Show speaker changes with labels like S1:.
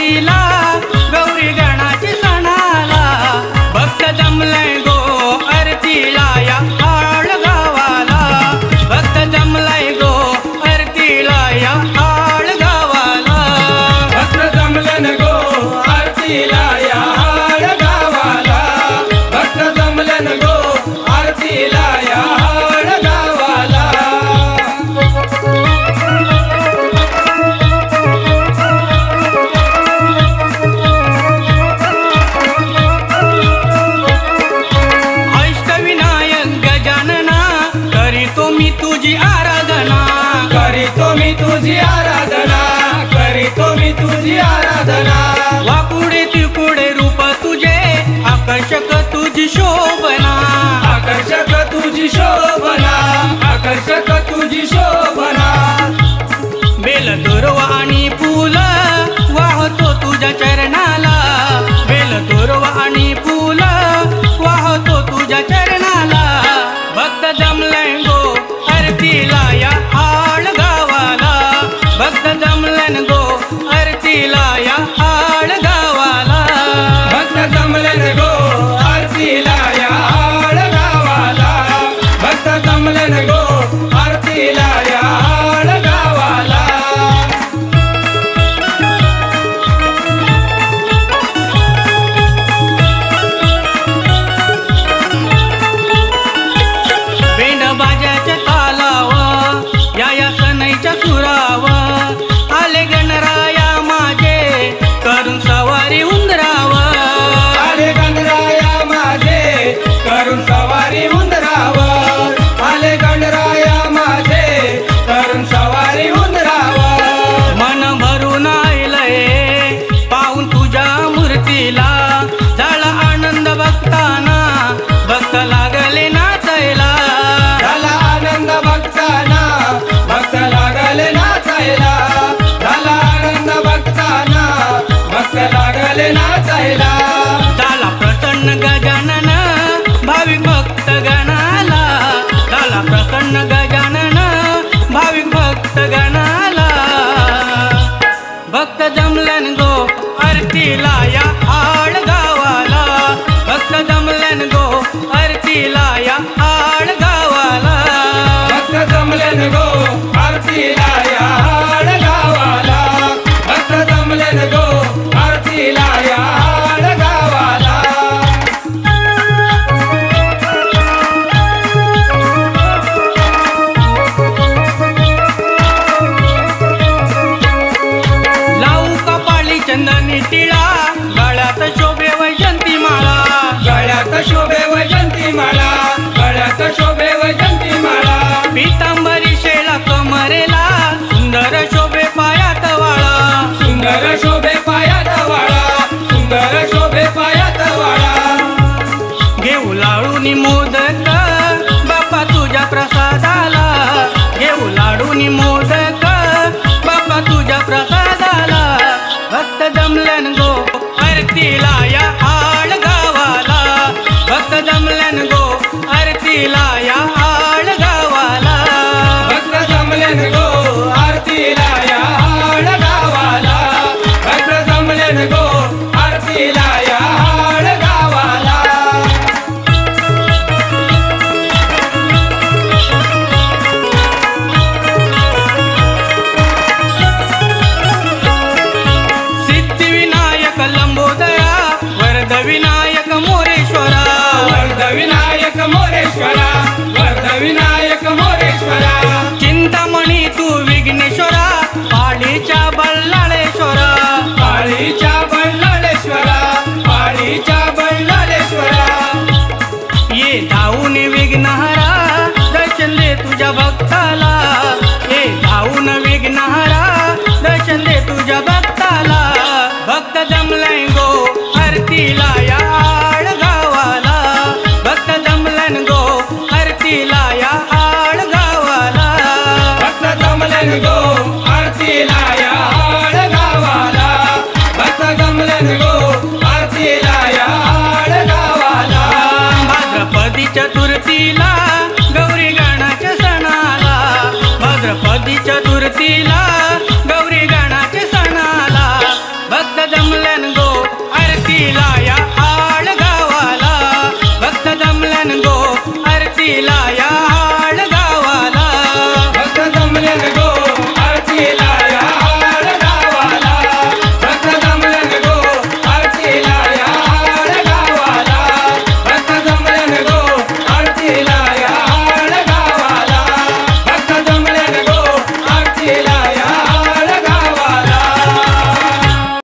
S1: आरतीला गौरी गणाची सणाला भक्त जमलंय गो आरतीला या आळगावाला भक्त जमलंय गो आरतीला या आळगावाला
S2: भक्त जमलन गो आरतीला या आळगावाला भक्त जमलन गो आरतीला या आळगावाला
S1: अष्टविनायक गजानना करीतो मी तुझी आराधना
S2: करीतो मी तुझी आराधना करीतो मी तुझी आराधना
S1: वाकुडे तिकुडे रूप तुझे आकर्षक तुझी शोभना
S2: आकर्षक तुझी शोभना आकर्षक तुझी शोभना
S1: बेल दुर्वा आणि फूल वाहतो तुझ्या चरणाला बेल दुर्वा आणि फूल वाहतो तुझ्या चरणाला भक्त जमलंय गो आरतीला या आळगावाला भक्त जमलन गो आरतीला या आळगावाला
S2: भक्त जमलन गो आरतीला या आळगावाला भक्त जमलन गो आरतीला या आळगावाला
S1: बेंड बाजाच्या तालाव या सनईच्या सुराव आले गणराया माझे करून सवारी उंदराव
S2: आले गणराया माझे करून सवारी उंदरावर आले गणराया माझे करून सवारी उंदरावर
S1: मन भरून आयलय पाहून तुझ्या मूर्तीला झाला आनंद भक्ताना भक्त लागले नाचायला
S2: झाला आनंद भक्ताना भक्त लागले नाचायला झाला आनंद भक्ताना भक्त लागले नाचायला
S1: झाला प्रसन्न गजानन भाविक भक्त गणाला झाला प्रसन्न गजानन भाविक भक्त गणाला भक्त जमलन गो आरतीला या आळगावाला भक्त जमलन गो आरतीला या आळगावाला
S2: भक्त जमलन गो आरतीला या आळगावाला भक्त जमलन गो आरतीला या आळगावाला
S1: लावू कपाळी चंदनी टिळा गळ्यात शोभे वैजंती माळा
S2: गळ्यात शोभे वैजंती माळा गळ्यात शोभे वैजंती माळा
S1: पितांबरी शेला कमरेला सुंदर शोभे पायात वाळा
S2: सुंदर शोभे पायात वाळा सुंदर शोभे पायात वाळा
S1: घेऊ लाडूनी मोदक बाप्पा तुझ्या प्रसादाला घेऊ लाडूनी मोदक बाप्पा तुझ्या प्रसादाला भक्त जमलन गो आरतीला या आळगावाला भक्त जमलन गो आरतीला या आळगावाला
S2: भक्त जमलन गो आरतीला या आळगावाला भक्त जमलन गो आरतीला या आळगावाला
S1: सिद्धिविनायक लंबोदरा वरद विनायक मोरेश्वरा
S2: वरद विनायक मोरेश्वरा वरद विनायक मोरेश्वरा
S1: चिंतामणी तू विघ्नेश्वरा पाडीच्या बल्लाळेश्वरा
S2: पाळीच्या बल्लाळेश्वरा पाळीच्या बल्लाळेश्वरा
S1: ये धावून विघ्नहरा दर्शन दे तुझ्या भक्ताला ये धावून विघ्नहरा दर्शन दे तुझ्या भक्ताला भक्त जमलंय गो आरतीला या आळगावाला भक्त जमलन गो आरतीला या आळगावाला
S2: भक्त जमलन गो आरतीला या आळगावाला भक्त जमलन गो आरतीला या आळगावाला
S1: भाद्रपदी चतुर्थीला गौरी गणाच्या सणाला भाद्रपदी चतुर्थीला